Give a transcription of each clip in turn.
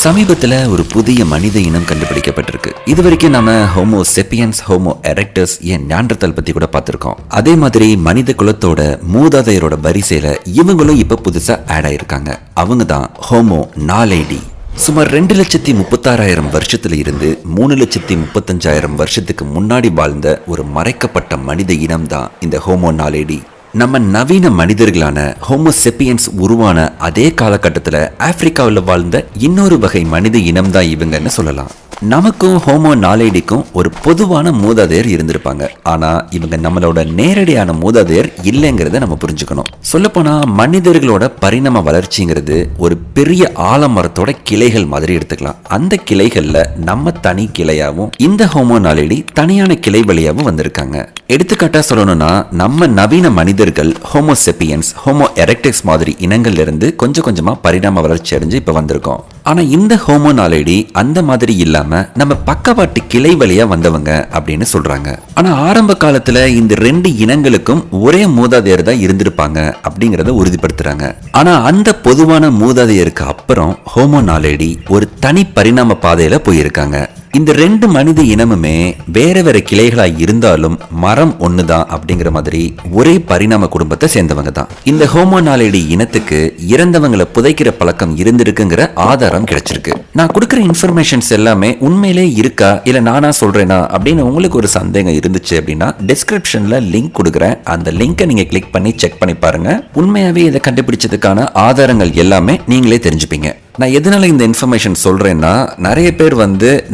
சமீபத்தில் ஒரு புதிய மனித இனம் கண்டுபிடிக்கப்பட்டிருக்கு. இது வரைக்கும் நம்ம ஹோமோ செப்பியன்ஸ், ஹோமோ எரெக்டஸ், ஏன் நியாண்டர்தால் பத்தி கூட பார்த்திருக்கோம். அதே மாதிரி மனித குலத்தோட மூதாதையரோட வரிசையில இவங்களும் இப்ப புதுசா ஆட் ஆயிருக்காங்க. அவங்க தான் ஹோமோ நாலேடி. சுமார் 2,36,000 வருஷத்துல இருந்து 3,35,000 வருஷத்துக்கு முன்னாடி வாழ்ந்த ஒரு மறைக்கப்பட்ட மனித இனம் தான் இந்த ஹோமோ நாலேடி. நம்ம நவீன மனிதர்களான ஹோமோசெப்பியன்ஸ் உருவான அதே காலகட்டத்தில் ஆப்பிரிக்காவில் வாழ்ந்த இன்னொரு வகை மனித இனம் தான் இவங்கன்னு சொல்லலாம். நமக்கும் ஹோமோ நாலேடிக்கும் ஒரு பொதுவான மூதாதையர் இருந்திருப்பாங்க. ஆனா இவங்க நம்மளோட நேரடியான மூதாதையர் இல்லைங்கிறத நம்ம புரிஞ்சுக்கணும். சொல்லப்போனா மனிதர்களோட பரிணாம வளர்ச்சிங்கிறது ஒரு பெரிய ஆலமரத்தோட கிளைகள் மாதிரி எடுத்துக்கலாம். அந்த கிளைகள்ல நம்ம தனி கிளையாவும் இந்த ஹோமோ நாலேடி தனியான கிளை வழியாவும் வந்திருக்காங்க. எடுத்துக்காட்டா சொல்லணும்னா நம்ம நவீன மனிதர்கள் ஹோமோசெப்பியன்ஸ், ஹோமோ எரெக்டஸ் மாதிரி இனங்கள்ல இருந்து கொஞ்சம் கொஞ்சமா பரிணாம வளர்ச்சி அடைஞ்சு இப்ப வந்திருக்கோம். ஆனா இந்த ஹோமோ நாலேடி அந்த மாதிரி இல்லாம நம்ம பக்கவாட்டு கிளை வழியா வந்தவங்க அப்படின்னு சொல்றாங்க. ஆனா ஆரம்ப காலத்துல இந்த ரெண்டு இனங்களுக்கும் ஒரே மூதாதையர் தான் இருந்திருப்பாங்க அப்படிங்கறத உறுதிப்படுத்துறாங்க. ஆனா அந்த பொதுவான மூதாதையருக்கு அப்புறம் ஹோமோ நாலேடி ஒரு தனி பரிணாம பாதையில போயிருக்காங்க. இந்த ரெண்டு மனித இனமுமே வேற வேற கிளைகளா இருந்தாலும் மரம் ஒண்ணுதான் அப்படிங்கிற மாதிரி ஒரே பரிணாம குடும்பத்தை சேர்ந்தவங்க தான். இந்த ஹோமோ நாலேடி இனத்துக்கு இறந்தவங்களை புதைக்கிற பழக்கம் இருந்திருக்குங்கிற ஆதாரம் கிடைச்சிருக்கு. நான் கொடுக்கிற இன்ஃபர்மேஷன்ஸ் எல்லாமே உண்மையிலே இருக்கா இல்ல நானா சொல்றேனா அப்படின்னு உங்களுக்கு ஒரு சந்தேகம் இருந்துச்சு அப்படின்னா டிஸ்கிரிப்ஷன்ல லிங்க் கொடுக்குறேன். அந்த லிங்கை நீங்க கிளிக் பண்ணி செக் பண்ணி பாருங்க. உண்மையாவே இதை கண்டுபிடிச்சதுக்கான ஆதாரங்கள் எல்லாமே நீங்களே தெரிஞ்சுப்பீங்க. நான் எதனால இந்த இன்ஃபர்மேஷன் சொல்றேன்னா, நிறைய பேர்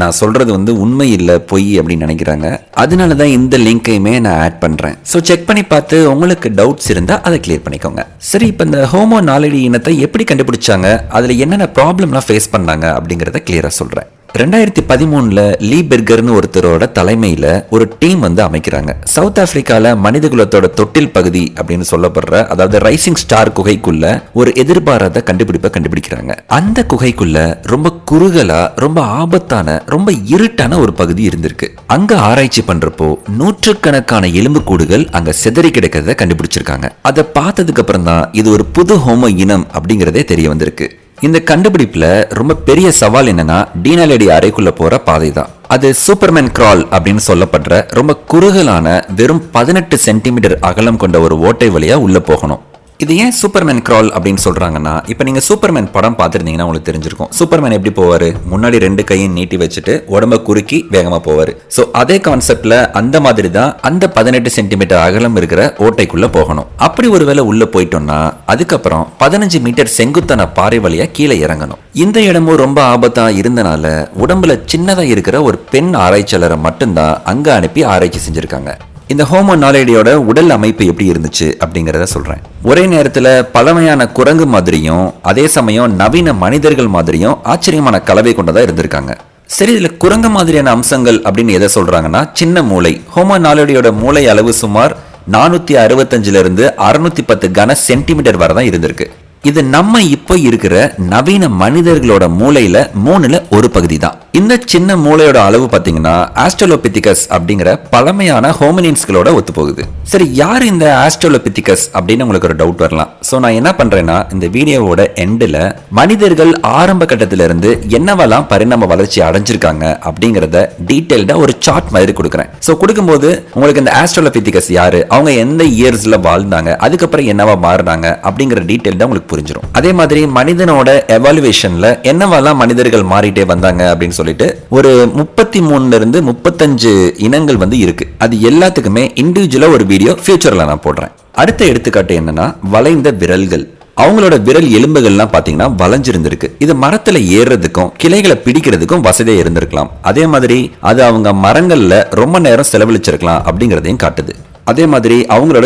நான் சொல்றது உண்மை இல்லை, பொய் அப்படின்னு நினைக்கிறாங்க. அதனால தான் இந்த லிங்கையுமே நான் ஆட் பண்றேன். ஸோ செக் பண்ணி பார்த்து உங்களுக்கு டவுட்ஸ் இருந்தா அதை கிளியர் பண்ணிக்கோங்க. சரி, இப்போ இந்த ஹோமோ நாலேடி இனத்தை எப்படி கண்டுபிடிச்சாங்க, அதுல என்னென்ன ப்ராப்ளம்லாம் ஃபேஸ் பண்ணாங்க அப்படிங்கிறத கிளியரா சொல்றேன். 2013 லீ பெர்கர்னு ஒருத்தரோட தலைமையில ஒரு டீம் அமைக்கிறாங்க. சவுத் ஆப்பிரிக்கால மனித குலத்தோட தொட்டில் பகுதி அப்படின்னு சொல்லப்படுற, அதாவது ரைசிங் ஸ்டார் குகைக்குள்ள ஒரு எதிர்பாராத கண்டுபிடிக்கிறாங்க. அந்த குகைக்குள்ள ரொம்ப குறுகலா, ரொம்ப ஆபத்தான, ரொம்ப இருட்டான ஒரு பகுதி இருந்திருக்கு. அங்க ஆராய்ச்சி பண்றப்போ நூற்றுக்கணக்கான எலும்பு கூடுகள் அங்க சிதறி கிடக்கிறத கண்டுபிடிச்சிருக்காங்க. அதை பார்த்ததுக்கு அப்புறம் தான் இது ஒரு புது ஹோமோ இனம் அப்படிங்கறதே தெரிய வந்திருக்கு. இந்த கண்டுபிடிப்புல ரொம்ப பெரிய சவால் என்னன்னா, டீனாலேடி அறைக்குள்ள போற பாதை தான். அது சூப்பர்மேன் கிரால் அப்படின்னு சொல்லப்படுற ரொம்ப குறுகலான வெறும் 18 சென்டிமீட்டர் அகலம் கொண்ட ஒரு ஓட்டை வழியா உள்ள போகணும். இது ஏன் சூப்பர்மேன் கிரால் அப்படின்னு சொல்றாங்கன்னா, இப்ப நீங்க சூப்பர்மேன் படம் பார்த்திருந்தீங்கன்னா உங்களுக்கு தெரிஞ்சிருக்கும். சூப்பர்மேன் எப்படி போவாரு, முன்னாடி 2 கையும் நீட்டி வச்சுட்டு உடம்ப குறுக்கி வேகமா போவாரு. சோ அதே கான்செப்ட்ல அந்த மாதிரி தான் அந்த 18 சென்டிமீட்டர் அகலம் இருக்கிற ஓட்டைக்குள்ள போகணும். அப்படி ஒருவேளை உள்ள போயிட்டோம்னா அதுக்கப்புறம் 15 மீட்டர் செங்குத்தான பாறை வழியா கீழே இறங்கணும். இந்த இடமும் ரொம்ப ஆபத்தா இருந்தனால உடம்புல சின்னதா இருக்கிற ஒரு பெண் ஆராய்ச்சியாளரை மட்டும்தான் அங்க அனுப்பி ஆராய்ச்சி செஞ்சிருக்காங்க. இந்த ஹோமோ நாலேடியோட உடல் அமைப்பு எப்படி இருந்துச்சு அப்படிங்கறத சொல்றேன். ஒரே நேரத்துல பழமையான குரங்கு மாதிரியும் அதே சமயம் நவீன மனிதர்கள் மாதிரியும் ஆச்சரியமான கலவை கொண்டதா இருந்திருக்காங்க. சரி, இதுல குரங்கு மாதிரியான அம்சங்கள் அப்படின்னு எதை சொல்றாங்கன்னா, சின்ன மூளை. ஹோமோ நாலேடியோட மூளை அளவு சுமார் 465 இருந்து 610 கன சென்டிமீட்டர் வரை தான் இருந்திருக்கு. இது நம்ம இப்போ இருக்கிற நவீன மனிதர்களோட மூளையில 3ல் 1 பகுதி தான். இந்த சின்ன மூளையோட அளவு பாத்தீங்கன்னா ஆஸ்ட்ரலோபித்திகஸ் அப்படிங்கிற பழமையான ஹோமினின்ஸ்களோட ஒத்து போகுது. சரி, யார் இந்த ஆஸ்ட்ரலோபித்திகஸ் அப்படின்னு உங்களுக்கு ஒரு டவுட் வரலாம். சோ நான் என்ன பண்றேன்னா, இந்த வீடியோவோட எண்டில் மனிதர்கள் ஆரம்ப கட்டத்தில இருந்து என்னவெல்லாம் பரிணாம வளர்ச்சி அடைஞ்சிருக்காங்க அப்படிங்கறத டீடைல்டா ஒரு சார்ட் மாதிரி கொடுக்குறேன். சோ கொடுக்கும்போது உங்களுக்கு இந்த ஆஸ்ட்ரலோபித்திகஸ் யாரு, அவங்க எந்த இயர்ஸ்ல வாழ்ந்தாங்க, அதுக்கப்புறம் என்னவா மாறினாங்க அப்படிங்கிற டீடைல்டா உங்களுக்கு புரிஞ்சிடும். அதே மாதிரி மனிதனோட எவாலுவேஷன்ல என்னவெல்லாம் மனிதர்கள் மாறிட்டே வந்தாங்க அப்படின்னு சொல்லிட்டு ஒரு 33 இருந்து 35 இனங்கள் இருக்கு. அது எல்லாத்துக்குமே இண்டிவிஜுவலா ஒரு வீடியோ ஃபியூச்சர்ல நான் போடுறேன். அடுத்த எடுத்துக்காட்டு என்னன்னா, வளைந்த விரல்கள். அவங்களோட விரல் எலும்புகள்லாம் பாத்தீங்கன்னா வளைஞ்சிருந்திருக்கு. இது மரத்துல ஏறுறதுக்கும் கிளைகளை பிடிக்கிறதுக்கும் வசதியா இருந்திருக்கலாம். அதே மாதிரி அது அவங்க மரங்கள்ல ரொம்ப நேரம் செலவழிச்சிருக்கலாம் அப்படிங்கறதையும் காட்டுது. அதே மாதிரி அவங்களோட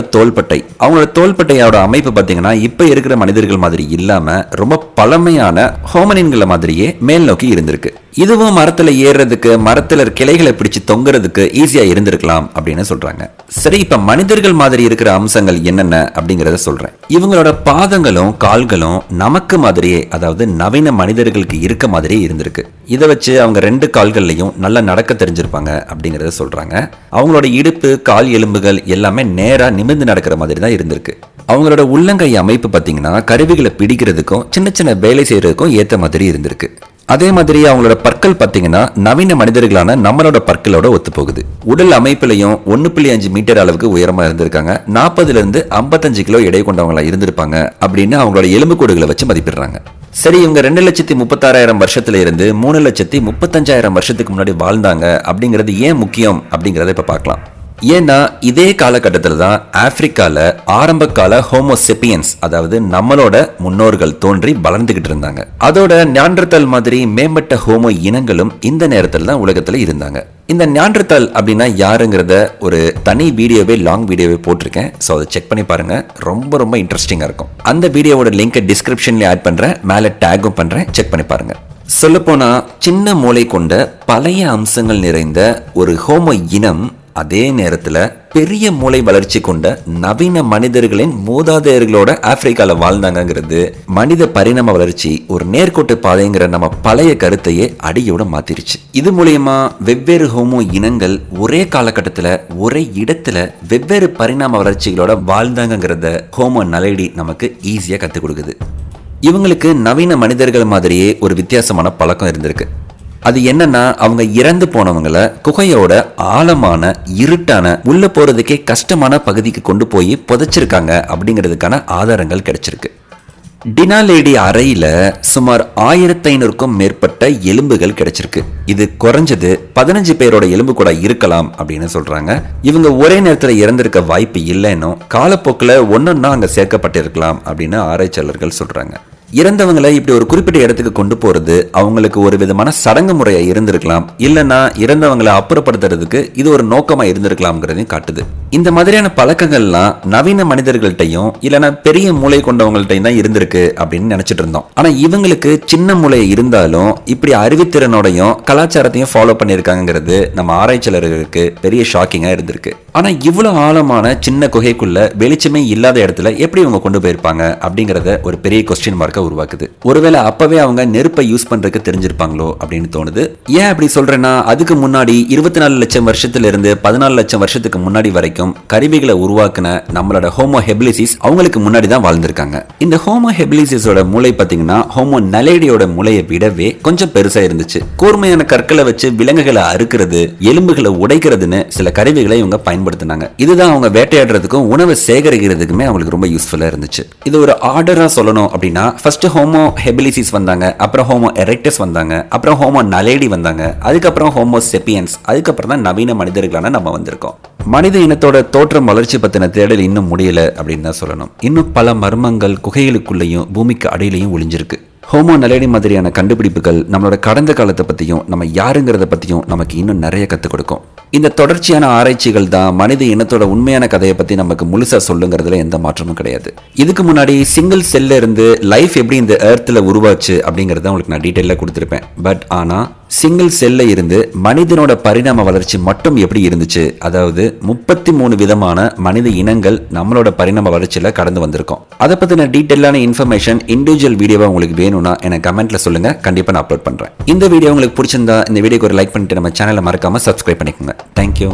தோள்பட்டையோட அமைப்பு பாத்தீங்கன்னா இப்ப இருக்கிற மனிதர்கள் மாதிரி இல்லாம ரொம்ப பழமையான ஹோமனின்களை மாதிரியே மேல் நோக்கி இருந்திருக்கு. இதுவும் மரத்துல ஏறுறதுக்கு, மரத்துல கிளைகளை பிடிச்சு தொங்குறதுக்கு ஈஸியா இருந்திருக்கலாம் அப்படின்னு சொல்றாங்க. சரி, இப்ப மனிதர்கள் மாதிரி இருக்கிற அம்சங்கள் என்னென்ன அப்படிங்கறத சொல்றேன். இவங்களோட பாதங்களும் கால்களும் நமக்கு மாதிரியே, அதாவது நவீன மனிதர்களுக்கு இருக்க மாதிரியே இருந்திருக்கு. இதை வச்சு அவங்க 2 கால்கள்லையும் நல்லா நடக்க தெரிஞ்சிருப்பாங்க அப்படிங்கறத சொல்றாங்க. அவங்களோட இடுப்பு, கால் எலும்புகள் எல்லாமே நேரா நிமிர்ந்து நடக்கிற மாதிரி தான் இருந்திருக்கு. அவங்களோட உள்ளங்கை அமைப்பு பாத்தீங்கன்னா கருவிகளை பிடிக்கிறதுக்கும் சின்ன சின்ன வேலை செய்யறதுக்கும் ஏத்த மாதிரி இருந்திருக்கு. அதே மாதிரி அவங்களோட பற்கள் பார்த்தீங்கன்னா நவீன மனிதர்களான நம்மளோட பற்களோட ஒத்து போகுது. உடல் அமைப்பிலையும் 1.5 மீட்டர் அளவுக்கு உயரமா இருந்திருக்காங்க. 40 இருந்து 55 கிலோ எடை கொண்டவங்களா இருந்திருப்பாங்க அப்படின்னு அவங்களோட எலும்புக்கூடுகளை வச்சு மதிப்பிடுறாங்க. சரி, இவங்க 2,36,000 வருஷத்துல இருந்து 3,35,000 வருஷத்துக்கு முன்னாடி வாழ்ந்தாங்க அப்படிங்கிறது ஏன் முக்கியம் அப்படிங்கறத இப்ப பார்க்கலாம். ஏன்னா இதே காலகட்டத்தில் தான் ஆப்பிரிக்கால ஆரம்ப கால ஹோமோசெப்பியன்ஸ், அதாவது நம்மளோட முன்னோர்கள் தோன்றி வளர்ந்துகிட்டு இருந்தாங்க. அதோட நியாண்டர்தல் மாதிரி மேம்பட்ட ஹோமோ இனங்களும் இந்த நேரத்தில் தான் உலகத்துல இருந்தாங்க. இந்த நியாண்டர்தல் அப்படின்னா யாருங்கிறத ஒரு தனி வீடியோவே, லாங் வீடியோவே போட்டிருக்கேன். ஸோ அதை செக் பண்ணி பாருங்க, ரொம்ப ரொம்ப இன்ட்ரெஸ்டிங்காக இருக்கும். அந்த வீடியோவோட லிங்கை டிஸ்கிரிப்ஷன்ல ஆட் பண்றேன், மேலே டேகும் பண்றேன், செக் பண்ணி பாருங்க. சொல்லப்போனா சின்ன மூளை கொண்ட பழைய அம்சங்கள் நிறைந்த ஒரு ஹோமோ இனம் அதே நேரத்தில் பெரிய மூளை வளர்ச்சி கொண்ட நவீன மனிதர்களின் மூதாதையர்களோட ஆப்பிரிக்கால வாழ்ந்தாங்கிறது மனித பரிணாம வளர்ச்சி ஒரு நேர்கோட்டு பாதைங்கிற நம்ம பழைய கருத்தையே அடியோட மாத்திருச்சு. இது மூலியமா வெவ்வேறு ஹோமோ இனங்கள் ஒரே காலகட்டத்தில் ஒரே இடத்துல வெவ்வேறு பரிணாம வளர்ச்சிகளோட வாழ்ந்தாங்கிறத ஹோமோ நலேடி நமக்கு ஈஸியா கற்றுக் கொடுக்குது. இவங்களுக்கு நவீன மனிதர்கள் மாதிரியே ஒரு வித்தியாசமான பழக்கம் இருந்திருக்கு. அது என்னன்னா, அவங்க இறந்து போனவங்களை குகையோட ஆழமான இருட்டான உள்ள போறதுக்கே கஷ்டமான பகுதிக்கு கொண்டு போய் புதைச்சிருக்காங்க அப்படிங்கிறதுக்கான ஆதாரங்கள் கிடைச்சிருக்கு. டினாலேடி அறையில சுமார் 1500க்கும் மேற்பட்ட எலும்புகள் கிடைச்சிருக்கு. இது குறைஞ்சது 15 பேரோட எலும்பு கூட இருக்கலாம் அப்படின்னு சொல்றாங்க. இவங்க ஒரே நேரத்தில் இறந்திருக்க வாய்ப்பு இல்லைன்னு காலப்போக்கில் ஒன்னொன்னா அங்க சேர்க்கப்பட்டிருக்கலாம் அப்படின்னு ஆராய்ச்சியாளர்கள் சொல்றாங்க. இறந்தவங்களை இப்படி ஒரு குறிப்பிட்ட இடத்துக்கு கொண்டு போறது அவங்களுக்கு ஒரு விதமான சடங்கு முறையா இருந்திருக்கலாம், இல்லைன்னா இறந்தவங்களை அப்புறப்படுத்துறதுக்கு இது ஒரு நோக்கமா இருந்திருக்கலாம்ங்கிறதையும் காட்டுது. இந்த மாதிரியான பழக்கங்கள்லாம் நவீன மனிதர்கள்ட்டையும் இல்லைன்னா பெரிய மூளை கொண்டவங்கள்ட்டையும் தான் இருந்திருக்கு அப்படின்னு நினைச்சிட்டு இருந்தோம். ஆனா இவங்களுக்கு சின்ன மூளை இருந்தாலும் இப்படி அறிவுத்திறனோடையும் கலாச்சாரத்தையும் ஃபாலோ பண்ணியிருக்காங்கிறது நம்ம ஆராய்ச்சியாளர்களுக்கு பெரிய ஷாக்கிங்கா இருந்திருக்கு. ஆனா இவ்வளவு ஆழமான சின்ன குகைக்குள்ள வெளிச்சமே இல்லாத இடத்துல எப்படி இவங்க கொண்டு போயிருப்பாங்க அப்படிங்கறத ஒரு பெரிய கொஸ்டின் மார்க்க உருவாக்குது. ஒருவேளை அப்பவே அவங்க நெருப்பை யூஸ் பண்றதுக்கு தெரிஞ்சிருப்பாங்களோ அப்படின்னு தோணுது. ஏன் அப்படி சொல்றேன்னா, அதுக்கு முன்னாடி 24 லட்சம் வருஷத்துல இருந்து 14 லட்சம் வருஷத்துக்கு முன்னாடி வரைக்கும் கருவிகளை உருவாக்குன நம்மளோட ஹோமோ ஹெபிலிசிஸ் அவங்களுக்கு முன்னாடி தான் வாழ்ந்திருக்காங்க. இந்த ஹோமோ ஹெபிலிசிஸோட மூளை பாத்தீங்கன்னா ஹோமோ நலேடியோட மூளையை விடவே கொஞ்சம் பெருசா இருந்துச்சு. கூர்மையான கற்களை வச்சு விலங்குகளை அறுக்கிறது, எலும்புகளை உடைக்கிறதுன்னு சில கருவிகளை இவங்க பயன்படுத்தினாங்க. இதுதான் அவங்க வேட்டையாடுறதுக்கும் உணவை சேகரிக்கிறதுக்குமே அவங்களுக்கு ரொம்ப யூஸ்ஃபுல்லா இருந்துச்சு. இது ஒரு ஆர்டரா சொல்லணும் அப்படின்னா, ஃபர்ஸ்ட் ஹோமோ ஹெபிலிசிஸ் வந்தாங்க, அப்புறம் ஹோமோ எரெக்டஸ் வந்தாங்க, அப்புறம் ஹோமோ நலேடி வந்தாங்க, அதுக்கப்புறம் ஹோமோ செப்பியன்ஸ், அதுக்கப்புறம் தான் நவீன மனிதர்களான நம்ம வந்திருக்கோம். மனித இனத்தோட தோற்றம் வளர்ச்சி பத்தின தேடல் இன்னும் முடியல அப்படின்னு தான் சொல்லணும். இன்னும் பல மர்மங்கள் குகைகளுக்குள்ளேயும் பூமிக்கு அடியிலையும் ஒளிஞ்சிருக்கு. ஹோமோ நலேடி மாதிரியான கண்டுபிடிப்புகள் நம்மளோட கடந்த காலத்தை பற்றியும் நம்ம யாருங்கிறத பற்றியும் நமக்கு இன்னும் நிறைய கற்றுக் கொடுக்கும். இந்த தொடர்ச்சியான ஆராய்ச்சிகள் தான் மனித இனத்தோட உண்மையான கதையை பற்றி நமக்கு முழுசாக சொல்லுங்கிறதுல எந்த மாற்றமும் கிடையாது. இதுக்கு முன்னாடி சிங்கிள் செல்ல இருந்து லைஃப் எப்படி இந்த எர்த்தில் உருவாச்சு அப்படிங்கிறத உங்களுக்கு நான் டீட்டெயிலாக கொடுத்துருப்பேன். பட் ஆனால் சிங்கிள் செல்ல இருந்து மனிதனோட பரிணாம வளர்ச்சி மட்டும் எப்படி இருந்துச்சு, அதாவது 33 விதமான மனித இனங்கள் நம்மளோட பரிணாம வளர்ச்சியில் கடந்து வந்திருக்கோம். அதை பற்றின டீட்டெயிலான இன்ஃபர்மேஷன் இண்டிவிஜுவல் வீடியோவா உங்களுக்கு வேணும்னா எனக்கு கமெண்ட்ல சொல்லுங்க, கண்டிப்பாக நான் அப்லோட் பண்ணுறேன். இந்த வீடியோ உங்களுக்கு பிடிச்சிருந்தா இந்த வீடியோக்கு ஒரு லைக் பண்ணிட்டு நம்ம சேனலை மறக்காம சப்ஸ்கிரைப் பண்ணிக்கோங்க. தேங்க்யூ.